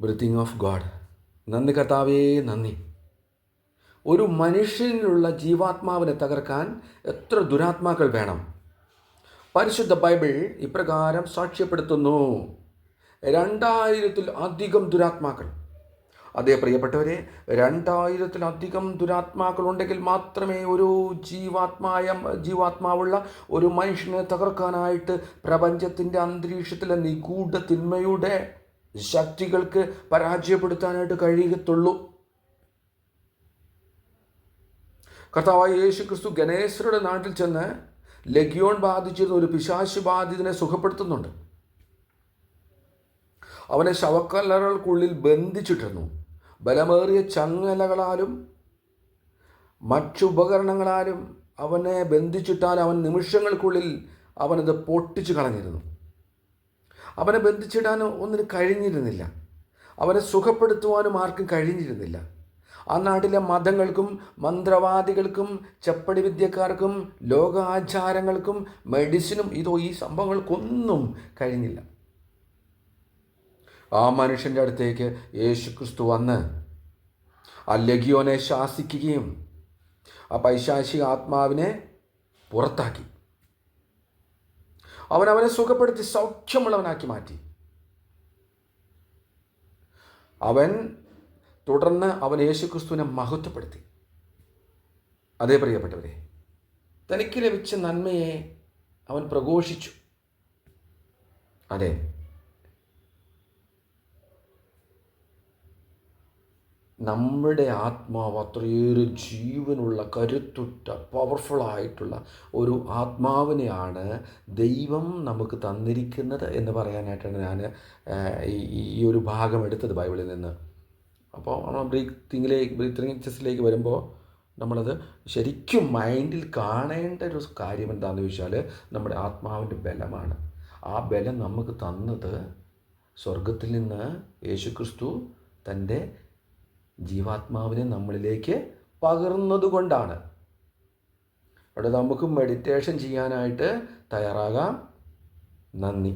Breathing of God. നന്ദി കർത്താവേ, നന്ദി. ഒരു മനുഷ്യനിലുള്ള ജീവാത്മാവിനെ തകർക്കാൻ എത്ര ദുരാത്മാക്കൾ വേണം? പരിശുദ്ധ ബൈബിൾ ഇപ്രകാരം സാക്ഷ്യപ്പെടുത്തുന്നു, 2000-ൽ-അധികം ദുരാത്മാക്കൾ. അതേ പ്രിയപ്പെട്ടവരെ, 2000-ൽ-അധികം ദുരാത്മാക്കൾ ഉണ്ടെങ്കിൽ മാത്രമേ ഒരു ജീവാത്മാവുള്ള ഒരു മനുഷ്യനെ തകർക്കാനായിട്ട് പ്രപഞ്ചത്തിൻ്റെ അന്തരീക്ഷത്തിലെ നിഗൂഢ തിന്മയുടെ ശക്തികൾക്ക് പരാജയപ്പെടുത്താനായിട്ട് കഴിയത്തുള്ളൂ. കർത്താവായ യേശു ക്രിസ്തു ഗനേസരുടെ നാട്ടിൽ ചെന്ന് ലഗ്യോൺ ബാധിച്ചിരുന്ന ഒരു പിശാച് ബാധിതനെ സുഖപ്പെടുത്തുന്നുണ്ട്. അവനെ ശവക്കല്ലറകൾക്കുള്ളിൽ ബന്ധിച്ചിട്ടിരുന്നു. ബലമേറിയ ചങ്ങലകളാലും മറ്റുപകരണങ്ങളാലും അവനെ ബന്ധിച്ചിട്ടാൽ അവൻ നിമിഷങ്ങൾക്കുള്ളിൽ അവനത് പൊട്ടിച്ചു കളഞ്ഞിരുന്നു. അവനെ ബന്ധിച്ചിടാൻ ഒന്നിനും കഴിഞ്ഞിരുന്നില്ല. അവനെ സുഖപ്പെടുത്തുവാനും ആർക്കും കഴിഞ്ഞിരുന്നില്ല. ആ നാട്ടിലെ മതങ്ങൾക്കും മന്ത്രവാദികൾക്കും ചപ്പടി വിദ്യക്കാർക്കും ലോകാചാരങ്ങൾക്കും മെഡിസിനും ഈ സംഭവങ്ങൾക്കൊന്നും കഴിഞ്ഞില്ല. ആ മനുഷ്യൻ്റെ അടുത്തേക്ക് യേശുക്രിസ്തു വന്ന് ആ ലഗ്യോനെ ശാസിക്കുകയും ആ പൈശാചിക ആത്മാവിനെ പുറത്താക്കി. അവനെ സുഖപ്പെടുത്തി സൗഖ്യമുള്ളവനാക്കി മാറ്റി. തുടർന്ന് അവൻ യേശുക്രിസ്തുവിനെ മഹത്വപ്പെടുത്തി. അതേ പ്രിയപ്പെട്ടവരെ, തനിക്ക് ലഭിച്ച നന്മയെ അവൻ പ്രഘോഷിച്ചു. അതെ, നമ്മുടെ ആത്മാവ് അത്രയേറെ ജീവനുള്ള, കരുത്തുറ്റ, പവർഫുള്ളായിട്ടുള്ള ഒരു ആത്മാവിനെയാണ് ദൈവം നമുക്ക് തന്നിരിക്കുന്നത് എന്ന് പറയാനായിട്ടാണ് ഞാൻ ഈ ഒരു ഭാഗം എടുത്തത് ബൈബിളിൽ നിന്ന്. അപ്പോൾ നമ്മൾ ബ്രീത്തിങ് എക്സസൈസിലേക്ക് വരുമ്പോൾ നമ്മളത് ശരിക്കും മൈൻഡിൽ കാണേണ്ട ഒരു കാര്യം എന്താണെന്ന് ചോദിച്ചാൽ നമ്മുടെ ആത്മാവിൻ്റെ ബലമാണ്. ആ ബലം നമുക്ക് തന്നത് സ്വർഗത്തിൽ നിന്ന് യേശുക്രിസ്തു തൻ്റെ ജീവാത്മാവിനെ നമ്മളിലേക്ക് പകർന്നതുകൊണ്ടാണ്. അവിടെ നമുക്ക് മെഡിറ്റേഷൻ ചെയ്യാനായിട്ട് തയ്യാറാകാം. നന്ദി.